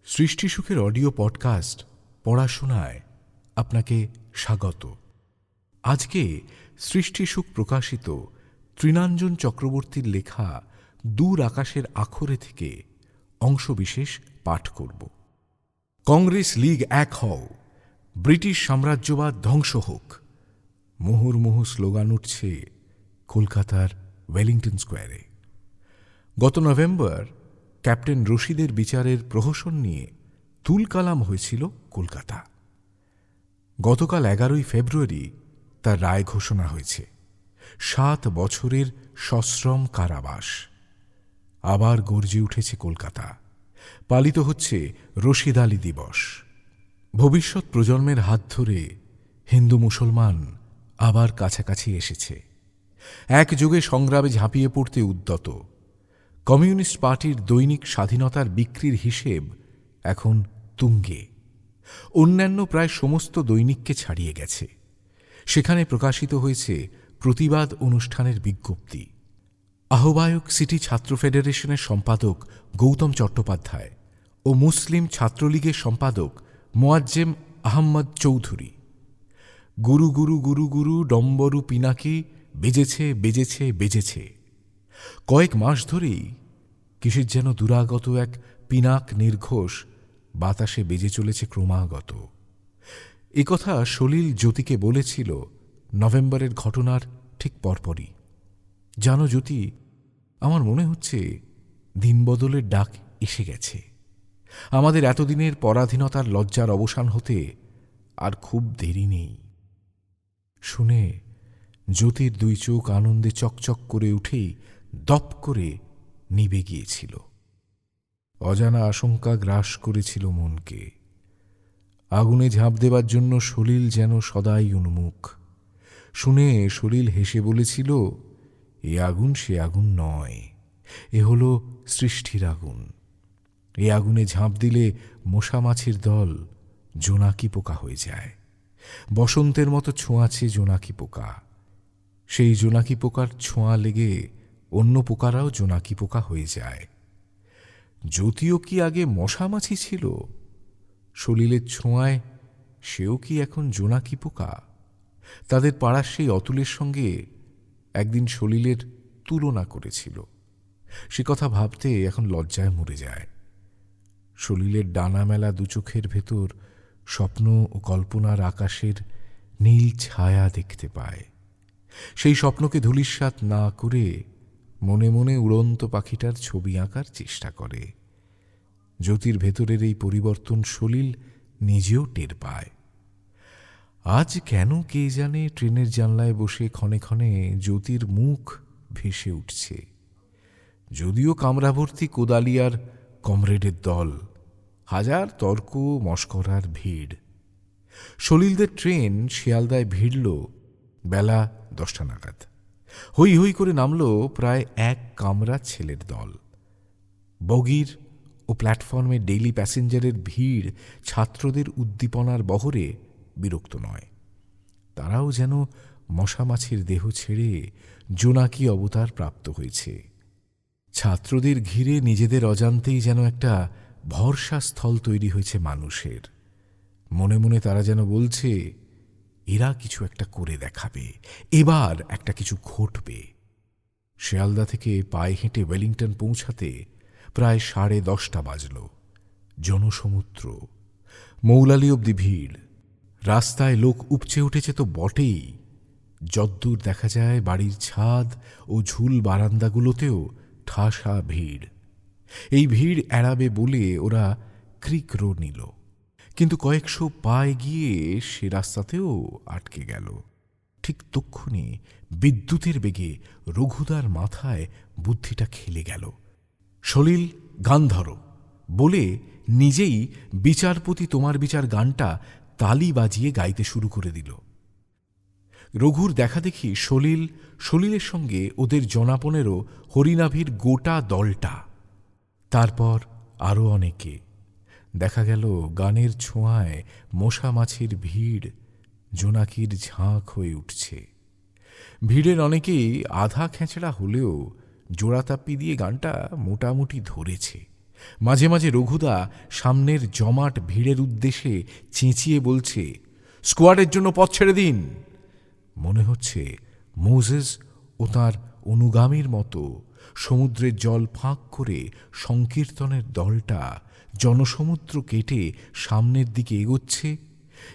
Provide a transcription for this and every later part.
সৃষ্টি সুখের audio podcast পড়াশোনায় আপনাকে স্বাগত। আজকে সৃষ্টি সুখ প্রকাশিত তৃণাঞ্জন চক্রবর্তীর লেখা দূর আকাশের আখরে থেকে অংশবিশেষ পাঠ করব। কংগ্রেস লীগ এক হও, ব্রিটিশ সাম্রাজ্যবাদ ধ্বংস হোক, মুহুর্মুহু স্লোগান উঠছে কলকাতার ওয়েলিংটন স্কোয়ারে। গত নভেম্বর ক্যাপ্টেন রশিদের বিচারের প্রহসন নিয়ে তুলকালাম হয়েছিল কলকাতা। গতকাল 11ই ফেব্রুয়ারি তার রায় ঘোষণা হয়েছে। 7 বছরের সশ্রম কারাবাস। আবার গর্জে উঠেছে কলকাতা। পালিত হচ্ছে রশিদ আলী দিবস। ভবিষ্যৎ প্রজন্মের হাত ধরে হিন্দু মুসলমান আবার কাছাকাছি এসেছে। একযোগে সংগ্রামে ঝাঁপিয়ে পড়তে উদ্যত। কমিউনিস্ট পার্টির দৈনিক স্বাধীনতার বিক্রির হিসেব এখন তুঙ্গে। অন্যান্য প্রায় সমস্ত দৈনিককে ছাড়িয়ে গেছে। সেখানে প্রকাশিত হয়েছে প্রতিবাদ অনুষ্ঠানের বিজ্ঞপ্তি। আহ্বায়ক সিটি ছাত্র ফেডারেশনের সম্পাদক গৌতম চট্টোপাধ্যায় ও মুসলিম ছাত্রলীগের সম্পাদক মোয়াজ্জেম আহম্মদ চৌধুরী। গুরু গুরু গুরু গুরু ডম্বরু পিনাকি বেজেছে বেজেছে বেজেছে। কয়েক মাস ধরেই কিসের যেন দুরাগত এক পিনাক নির্ঘোষ বাতাসে বেজে চলেছে ক্রমাগত। একথা সলিল জ্যোতিকে বলেছিল নভেম্বরের ঘটনার ঠিক পরপরই। জানো জ্যোতি, আমার মনে হচ্ছে দিনবদলের ডাক এসে গেছে। আমাদের এতদিনের পরাধীনতার লজ্জার অবসান হতে আর খুব দেরি নেই। শুনে জ্যোতির 2 চোখ আনন্দে চকচক করে উঠেই দপ করে নিভে গিয়েছিল। অজানা আশঙ্কা গ্রাস করেছিল মনকে। আগুনে ঝাঁপ দেবার জন্য সলিল যেন সদাই উন্মুখ। শুনে সলিল হেসে বলেছিল, এ আগুন সে আগুন নয়, এ হল সৃষ্টির আগুন। এ আগুনে ঝাঁপ দিলে মশা মাছির দল জোনাকি পোকা হয়ে যায়। বসন্তের মতো ছোঁয়াছে জোনাকি পোকা। সেই জোনাকি পোকার ছোঁয়া লেগে অন্য পোকারাও জোনাকি পোকা হয়ে যায়। যদিও কি আগে মশামাছি ছিল, সলিলের ছোঁয়ায় সেও কি এখন জোনাকি পোকা? তাদের পাড়ার সেই অতুলের সঙ্গে একদিন সলিলের তুলনা করেছিল। সে কথা ভাবতে এখন লজ্জায় মরে যায়। সলিলের ডানা মেলা 2 চোখের ভেতর স্বপ্ন ও কল্পনার আকাশের নীল ছায়া দেখতে পায়। সেই স্বপ্নকে ধূলিসাৎ না করে মনে মনে উড়ন্ত পাখিটার ছবি আঁকার চেষ্টা করে। জ্যোতির ভেতরের এই পরিবর্তন সলিল নিজেও টের পায়। আজ কেন কে জানে ট্রেনের জানলায় বসে ক্ষণে ক্ষণে জ্যোতির মুখ ভেসে উঠছে। যদিও কামরাভর্তি কোদালিয়ার কমরেডের দল, হাজার তর্ক মশকরার ভিড়। সলিলদের ট্রেন শিয়ালদায় ভিড়ল বেলা 10টা নাগাদ। হই হই করে নামল প্রায় 1 কামরা ছেলের দল। বগির ও প্ল্যাটফর্মে ডেইলি প্যাসেঞ্জারের ভিড় ছাত্রদের উদ্দীপনার বহরে বিরক্ত নয়। তারাও যেন মশামাছির দেহ ছেড়ে জোনাকি অবতার প্রাপ্ত হয়েছে। ছাত্রদের ঘিরে নিজেদের অজান্তেই যেন একটা ভরসাস্থল তৈরি হয়েছে মানুষের। মনে মনে তারা যেন বলছে, এরা কিছু একটা করে দেখাবে, এবার একটা কিছু ঘটবে। শিয়ালদা থেকে পায়ে হেঁটে ওয়েলিংটন পৌঁছাতে প্রায় 10:30 বাজল। জনসমুদ্র, মৌলালি অব্দি ভিড়। রাস্তায় লোক উপচে উঠেছে তো বটেই, যদ্দূর দেখা যায় বাড়ির ছাদ ও ঝুল বারান্দাগুলোতেও ঠাসা ভিড়। এই ভিড় এড়াবে বলে ওরা ক্রিক রো নিল, কিন্তু কয়েকশো পায়ে গিয়ে সে রাস্তাতেও আটকে গেল। ঠিক তক্ষুনি বিদ্যুতের বেগে রঘুদার মাথায় বুদ্ধিটা খেলে গেল। সলিল, গান ধরো বলে নিজেই বিচারপতি তোমার বিচার গানটা তালি বাজিয়ে গাইতে শুরু করে দিল। রঘুর দেখা দেখি সলিলের সঙ্গে ওদের জনাপনেরও হরিনাভির গোটা দলটা। তারপর আরও অনেকে। দেখা গেল গানের ছোঁয়ায় মশা মাছির ভিড় জোনাকির ঝাঁক হয়ে উঠছে। ভিড়ের অনেকেই আধা খেঁচড়া হলেও জোড়াতাপ্পি দিয়ে গানটা মোটামুটি ধরেছে। মাঝে মাঝে রঘুদা সামনের জমাট ভিড়ের উদ্দেশ্যে চেঁচিয়ে বলছে, স্কোয়াডের জন্য পথ ছেড়ে দিন। মনে হচ্ছে মোজেস ও তাঁর অনুগামীর মতো সমুদ্রের জল ফাঁক করে সংকীর্তনের দলটা জনসমুদ্র কেটে সামনের দিকে এগোচ্ছে,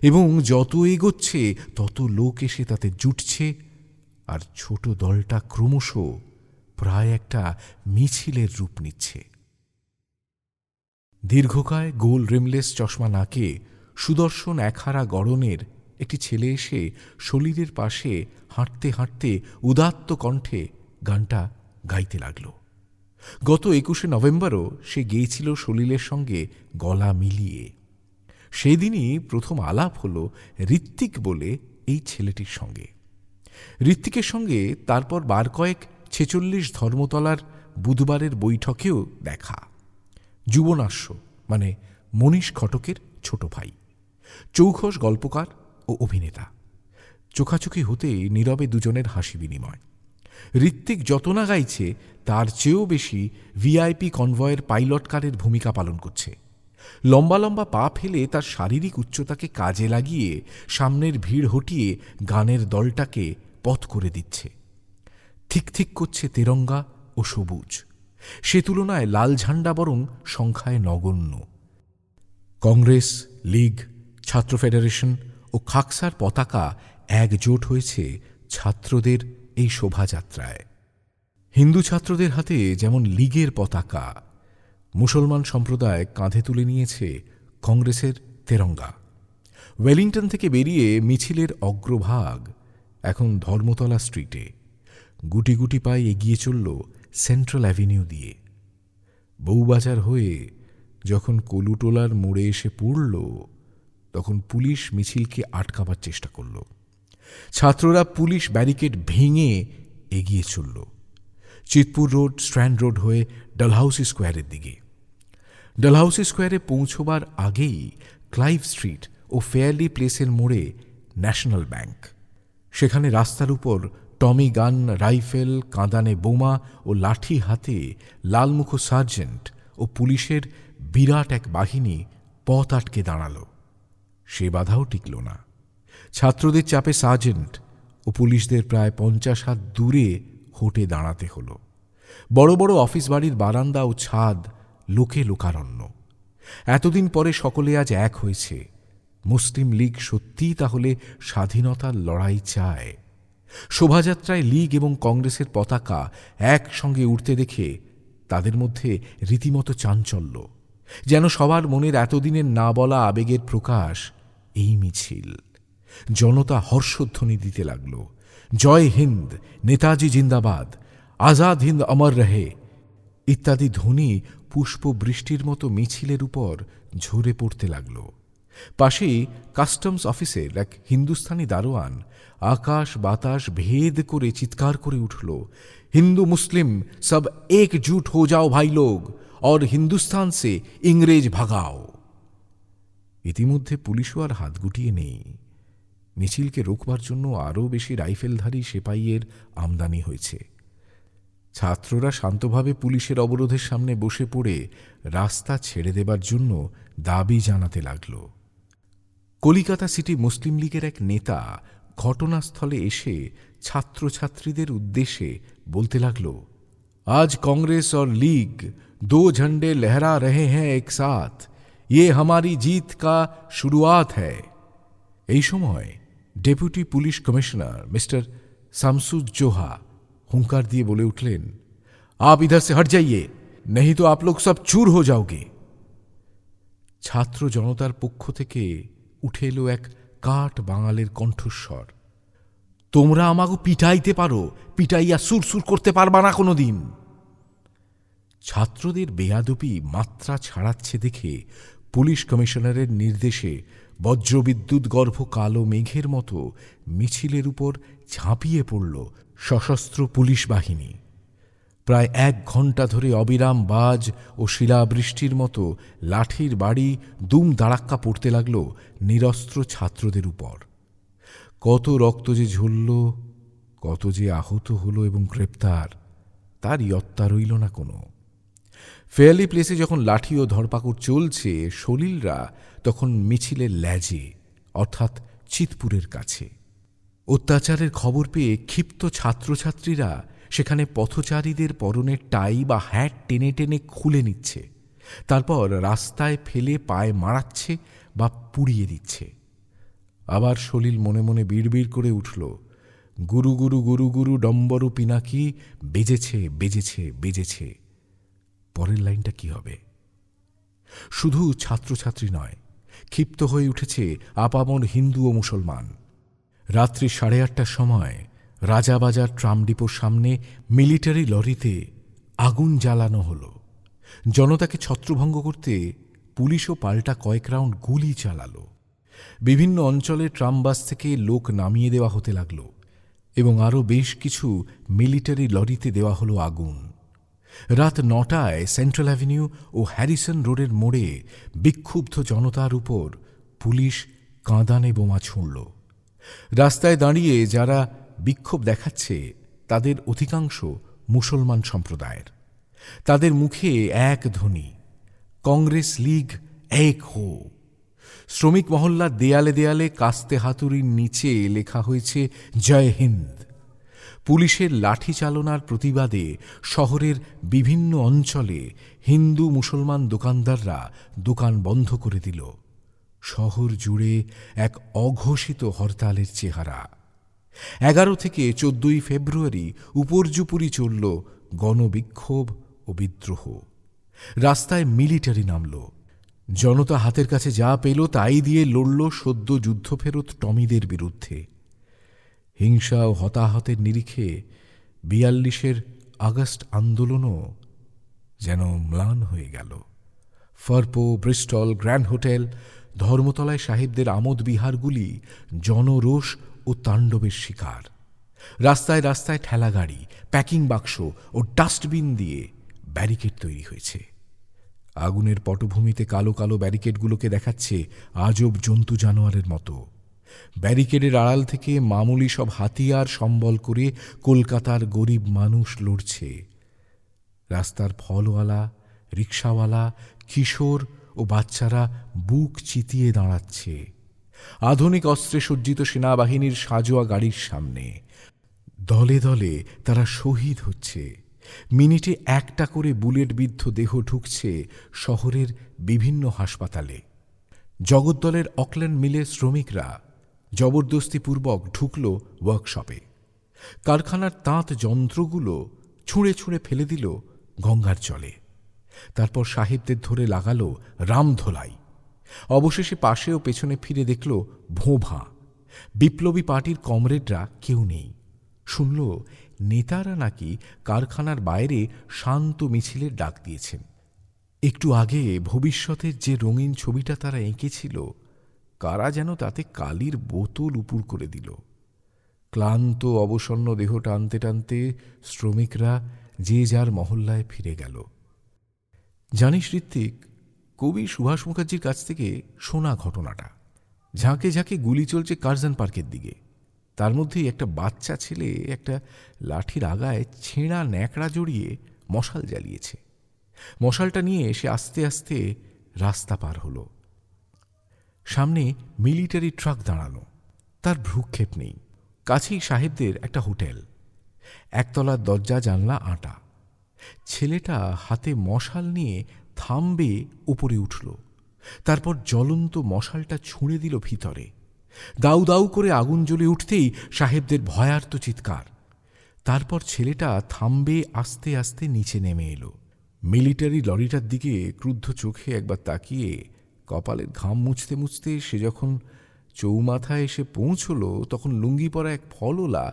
এবং যত এগোচ্ছে তত লোক এসে তাতে জুটছে, আর ছোট দলটা ক্রমশ প্রায় একটা মিছিলের রূপ নিচ্ছে। দীর্ঘকায় গোল রিমলেস চশমা নাকে সুদর্শন একহারা গড়নের একটি ছেলে এসে সলিলের পাশে হাঁটতে হাঁটতে উদাত্ত কণ্ঠে গানটা গাইতে লাগল। গত 21শে নভেম্বরও সে গেয়েছিল সলিলের সঙ্গে গলা মিলিয়ে। সেদিনই প্রথম আলাপ হল ঋত্বিক বলে এই ছেলেটির সঙ্গে। ঋত্বিকের সঙ্গে তারপর বার কয়েক 46 ধর্মতলার বুধবারের বৈঠকেও দেখা। যুবনাস্য মানে মনীষ ঘটকের ছোট ভাই, চৌখস গল্পকার ও অভিনেতা। চোখাচোখি হতেই নীরবে দুজনের হাসি বিনিময়। ঋত্বিক যত না গাইছে তার চেয়েও বেশি ভিআইপি কনভয়ের পাইলট কারের ভূমিকা পালন করছে। লম্বা লম্বা পা ফেলে তার শারীরিক উচ্চতাকে কাজে লাগিয়ে সামনের ভিড় হটিয়ে গানের দলটাকে পথ করে দিচ্ছে। ঠিক ঠিক করছে তেরঙ্গা ও সবুজ। সে তুলনায় লাল ঝান্ডা বরং সংখ্যায় নগণ্য। কংগ্রেস, লীগ, ছাত্র ফেডারেশন ও খাকসার পতাকা একজোট হয়েছে ছাত্রদের এই শোভাযাত্রায়। হিন্দু ছাত্রদের হাতে যেমন লীগের পতাকা, মুসলমান সম্প্রদায় কাঁধে তুলে নিয়েছে কংগ্রেসের তেরঙ্গা। ওয়েলিংটন থেকে বেরিয়ে মিছিলের অগ্রভাগ এখন ধর্মতলা স্ট্রিটে গুটি গুটি পায়ে এগিয়ে চলল সেন্ট্রাল অ্যাভিনিউ দিয়ে। বউবাজার হয়ে যখন কলুটোলার মোড়ে এসে পড়ল, তখন পুলিশ মিছিলকে আটকাবার চেষ্টা করল। ছাত্ররা পুলিশ ব্যারিকেড ভেঙে এগিয়ে চলল চিতপুর রোড, স্ট্র্যান্ড রোড হয়ে ডালহাউসি স্কোয়ারের দিকে। ডালহাউসি স্কোয়ারে পৌঁছবার আগেই ক্লাইভ স্ট্রিট ও ফেয়ারলি প্লেসের মোড়ে ন্যাশনাল ব্যাংক। সেখানে রাস্তার উপর টমি গান, রাইফেল, কাঁদানে বোমা ও লাঠি হাতে লালমুখো সার্জেন্ট ও পুলিশের বিরাট এক বাহিনী পথ আটকে দাঁড়াল। সে বাধাও টিকল না। ছাত্রদের চাপে সার্জেন্ট ও পুলিশদের প্রায় 50 হাত দূরে হোটে দাঁড়াতে হল। বড় বড় অফিস বাড়ির বারান্দা ও ছাদ লোকে লোকারণ্য। এতদিন পরে সকলে আজ এক হয়েছে। মুসলিম লীগ সত্যিই তাহলে স্বাধীনতার লড়াই চায়। শোভাযাত্রায় লীগ এবং কংগ্রেসের পতাকা একসঙ্গে উঠতে দেখে তাদের মধ্যে রীতিমতো চাঞ্চল্য, যেন সবার মনের এতদিনের না বলা আবেগের প্রকাশ এই মিছিল। জনতা হর্ষধ্বনি দিতে লাগল, জয় হিন্দ, নেতাজি জিন্দাবাদ, আজাদ হিন্দ অমর রহে ইত্যাদি ধ্বনি পুষ্পবৃষ্টির মতো মিছিলের উপর ঝরে পড়তে লাগল। পাশেই কাস্টমস অফিসের এক হিন্দুস্তানি দারোয়ান আকাশ বাতাস ভেদ করে চিৎকার করে উঠল, হিন্দু মুসলিম সব একজুট হো যাও ভাই লোগ, और হিন্দুস্তান সে ইংরেজ ভাগাও। ইতিমধ্যে পুলিশও আর হাত গুটিয়ে নেই। মিছিলকে রোকবার জন্য আরও বেশি রাইফেলধারী সেপাইয়ের আমদানি হয়েছে। ছাত্ররা শান্তভাবে পুলিশের অবরোধের সামনে বসে পড়ে রাস্তা ছেড়ে দেবার জন্য দাবি জানাতে লাগল। কলিকাতা সিটি মুসলিম লীগের এক নেতা ঘটনাস্থলে এসে ছাত্রছাত্রীদের উদ্দেশ্যে বলতে লাগল, आज कांग्रेस और लीग 2 झंडे लहरा रहे हैं एक साथ, ये हमारी जीत का शुरुआत है। এই সময় deputy police commissioner mister Shamsuzzoha হুঙ্কার দিয়ে বলে উঠলেন, आप इधर से हट जाइए, नहीं तो आप लोग सब चूर हो जाओगे। ছাত্র জনতার পক্ষ থেকে উঠে এলো এক কাঠ বাঙালের কণ্ঠস্বর, তোমরা আমাকে পিটাইতে পারো, পিটাইয়া সুরসুর করতে পারবা না কোনোদিন। ছাত্রদের বেয়াদবি মাত্রা ছাড়াচ্ছে দেখে পুলিশ কমিশনারের নির্দেশে বজ্রবিদ্যুৎ গর্ভ কালো মেঘের মতো মিছিলের উপর ঝাঁপিয়ে পড়ল সশস্ত্র পুলিশ বাহিনী। প্রায় 1 ঘণ্টা ধরে অবিরাম বাজ ও শিলাবৃষ্টির মতো লাঠির বাড়ি দুম দাঁড়াক্কা পড়তে লাগল নিরস্ত্র ছাত্রদের উপর। কত রক্ত যে ঝরল, কত যে আহত হল এবং গ্রেপ্তার, তার ইয়ত্তা রইল না কোনো। ফেয়ারলি প্লেসে যখন লাঠি ও ধরপাকড় চলছে, সলিলরা তখন মিছিলের ল্যাজে, অর্থাৎ চিতপুরের কাছে। অত্যাচারের খবর পেয়ে ক্ষিপ্ত ছাত্রছাত্রীরা সেখানে পথচারীদের পরনের টাই বা হ্যাট টেনে টেনে খুলে নিচ্ছে, তারপর রাস্তায় ফেলে পায়ে মারাচ্ছে বা পুড়িয়ে দিচ্ছে। আবার সলিল মনে মনে বিড়বিড় করে উঠল, গুরু গুরু গুরু গুরু ডম্বরু পিনাকি, বেজেছে বেজেছে বেজেছে। পরের লাইনটা কি হবে? শুধু ছাত্রছাত্রী নয়, ক্ষিপ্ত হয়ে উঠেছে আপামর হিন্দু ও মুসলমান। রাত্রি 8:30টার সময় রাজাবাজার ট্রাম ডিপোর সামনে মিলিটারি লরিতে আগুন জ্বালানো হল। জনতাকে ছত্রভঙ্গ করতে পুলিশও পাল্টা কয়েক রাউন্ড গুলি চালালো। বিভিন্ন অঞ্চলে ট্রামবাস থেকে লোক নামিয়ে দেওয়া হতে লাগল এবং আরও বেশ কিছু মিলিটারি লরিতে দেওয়া হলো আগুন। রাত 9টায় সেন্ট্রাল অ্যাভিনিউ ও হ্যারিসন রোডের মোড়ে বিক্ষুব্ধ জনতার উপর পুলিশ কাঁদানে বোমা ছুঁড়ল। রাস্তায় দাঁড়িয়ে যারা বিক্ষোভ দেখাচ্ছে তাদের অধিকাংশ মুসলমান সম্প্রদায়ের। তাদের মুখে এক ধ্বনি, কংগ্রেস লীগ এক হো। শ্রমিক মহল্লার দেয়ালে দেয়ালে কাস্তে হাতুড়ির নিচে লেখা হয়েছে জয় হিন্দ। পুলিশের লাঠি চালনার প্রতিবাদে শহরের বিভিন্ন অঞ্চলে হিন্দু মুসলমান দোকানদাররা দোকান বন্ধ করে দিল। শহর জুড়ে এক অঘোষিত হরতালের চেহারা। 11 থেকে 14 ফেব্রুয়ারি উপর্যুপুরি চলল গণবিক্ষোভ ও বিদ্রোহ। রাস্তায় মিলিটারি নামল। জনতা হাতের কাছে যা পেল তাই দিয়ে লড়ল সদ্য যুদ্ধফেরত টমিদের বিরুদ্ধে। হিংসা ও হতাহতের নিরিখে 42-এর আগস্ট আন্দোলনও যেন ম্লান হয়ে গেল। ফারপো, ব্রিস্টল, গ্র্যান্ড হোটেল, ধর্মতলায় সাহেবদের আমোদ বিহারগুলি জনরোষ ও তাণ্ডবের শিকার। রাস্তায় রাস্তায় ঠেলাগাড়ি, প্যাকিং বাক্স ও ডাস্টবিন দিয়ে ব্যারিকেড তৈরি হয়েছে। আগুনের পটভূমিতে কালো কালো ব্যারিকেডগুলোকে দেখাচ্ছে আজব জন্তু জানোয়ারের মতো। ব্যারিকেডের আড়াল থেকে মামুলি সব হাতিয়ার সম্বল করে কলকাতার গরিব মানুষ লড়ছে। রাস্তার ফলওয়ালা, রিকশাওয়ালা, কিশোর ও বাচ্চারা বুক চিতিয়ে দাঁড়াচ্ছে আধুনিক অস্ত্রে সজ্জিত সেনাবাহিনীর সাজোয়া গাড়ির সামনে। দলে দলে তারা শহীদ হচ্ছে। মিনিটে একটা করে বুলেট বিদ্ধ দেহ ঢুকছে শহরের বিভিন্ন হাসপাতালে। জগদ্দলের অকল্যান্ড মিলের শ্রমিকরা জবরদস্তিপূর্বক ঢুকল ওয়ার্কশপে। কারখানার তাঁত যন্ত্রগুলো ছুঁড়ে ছুঁড়ে ফেলে দিল গঙ্গার জলে। তারপর সাহেবদের ধরে লাগালো রামধোলাই। অবশেষে পাশে ও পেছনে ফিরে দেখল ভোঁভা। বিপ্লবী পার্টির কমরেডরা কেউ নেই। শুনল নেতারা নাকি কারখানার বাইরে শান্ত মিছিলের ডাক দিয়েছেন। একটু আগে ভবিষ্যতের যে রঙিন ছবিটা তারা এঁকেছিল, কারা যেন তাতে কালির বোতল উপুড় করে দিল। ক্লান্ত অবসন্ন দেহ টানতে টানতে শ্রমিকরা যে যার মহল্লায় ফিরে গেল। জানিস ঋত্বিক, কবি সুভাষ মুখার্জির কাছ থেকে শোনা ঘটনাটা। ঝাঁকে ঝাঁকে গুলি চলছে কার্জন পার্কের দিকে। তার মধ্যেই একটা বাচ্চা ছেলে একটা লাঠির আগায় ছেঁড়া ন্যাকড়া জড়িয়ে মশাল জ্বালিয়েছে। মশালটা নিয়ে সে আস্তে আস্তে রাস্তা পার হলো। সামনে মিলিটারি ট্রাক দাঁড়ানো, তার ভ্রুক্ষেপ নেই। কাছেই সাহেবদের একটা হোটেল, একতলার দরজা জানলা আঁটা। ছেলেটা হাতে মশাল নিয়ে থামবে উপরে উঠল, তারপর জ্বলন্ত মশালটা ছুঁড়ে দিল ভিতরে। দাউ দাউ করে আগুন জ্বলে উঠতেই সাহেবদের ভয়ার্ত চিৎকার। তারপর ছেলেটা থামবে আস্তে আস্তে নিচে নেমে এলো। মিলিটারি লরিটার দিকে ক্রুদ্ধ চোখে একবার তাকিয়ে কপালের ঘাম মুছতে মুছতে সে যখন চৌমাথায় এসে পৌঁছল, তখন লুঙ্গি পরা এক ফলওয়ালা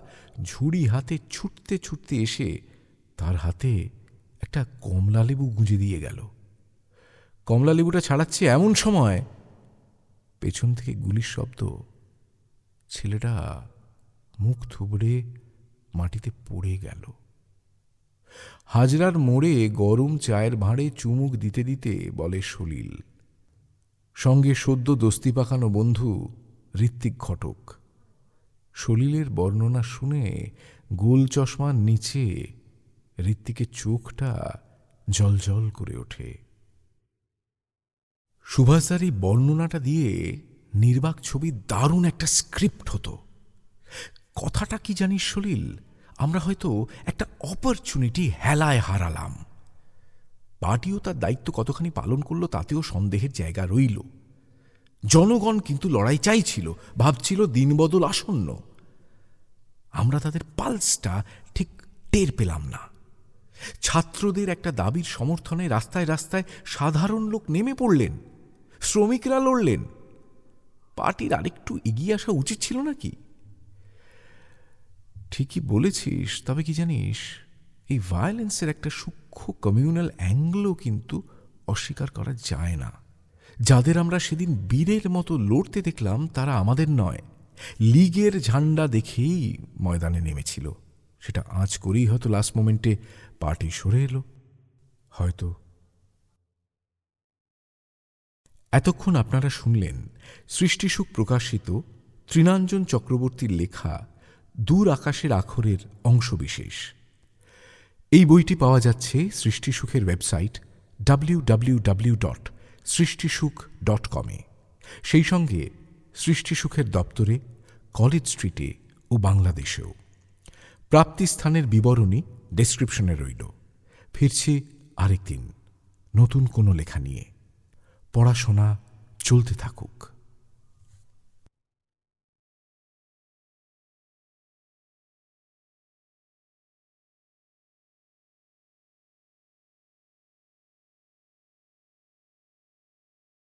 ঝুড়ি হাতে ছুটতে ছুটতে এসে তার হাতে একটা কমলালেবু গুঁজে দিয়ে গেল। কমলালেবুটা ছাড়াচ্ছে এমন সময় পেছন থেকে গুলির শব্দ। ছেলেটা মুখ থুবড়ে মাটিতে পড়ে গেল। হাজরার মোড়ে গরম চায়ের ভাঁড়ে চুমুক দিতে দিতে বলে সলিল, সঙ্গে সদ্য দস্তি পাকানো বন্ধু ঋত্বিক ঘটক। সলিলের বর্ণনা শুনে গোল চশমার নিচে ঋত্বিকের চোখটা জলজল করে ওঠে। সুভাষদার এই বর্ণনাটা দিয়ে নির্বাক ছবির দারুণ একটা স্ক্রিপ্ট হতো। কথাটা কি জানিস সলিল, আমরা হয়তো একটা অপরচুনিটি হেলায় হারালাম। পার্টিও তার দায়িত্ব কতখানি পালন করলো তাতেও সন্দেহের জায়গা রইল। জনগণ কিন্তু লড়াই চাইছিল, ভাবছিল দিনবদল আসন্ন। আমরা তাদের পালসটা ঠিক টের পেলাম না। ছাত্রদের একটা দাবির সমর্থনে রাস্তায় রাস্তায় সাধারণ লোক নেমে পড়লেন, শ্রমিকরা লড়লেন। পার্টির আরেকটু এগিয়ে আসা উচিত ছিল নাকি? ঠিকই বলেছিস, তবে কি জানিস, এই ভায়োলেন্সের একটা সূক্ষ্ম কমিউনাল অ্যাঙ্গেলও কিন্তু অস্বীকার করা যায় না। যাদের আমরা সেদিন বীরের মতো লড়তে দেখলাম তারা আমাদের নয়, লীগের ঝান্ডা দেখেই ময়দানে নেমেছিল। সেটা আঁচ করেই হয়তো লাস্ট মোমেন্টে পার্টি সরে এলো, হয়তো। এতক্ষণ আপনারা শুনলেন সৃষ্টিসুখ প্রকাশিত তৃণাঞ্জন চক্রবর্তীর লেখা দূর আকাশের আখরের অংশবিশেষ। এই বইটি পাওয়া যাচ্ছে সৃষ্টিসুখের ওয়েবসাইট www.সৃষ্টিসুখ.com এ, সেই সঙ্গে সৃষ্টিসুখের দপ্তরে, কলেজ স্ট্রিটে ও বাংলাদেশেও। প্রাপ্তিস্থানের বিবরণী ডেসক্রিপশনে রইল। ফিরছি আরেকদিন নতুন কোনো লেখা নিয়ে। পড়াশোনা চলতে থাকুক।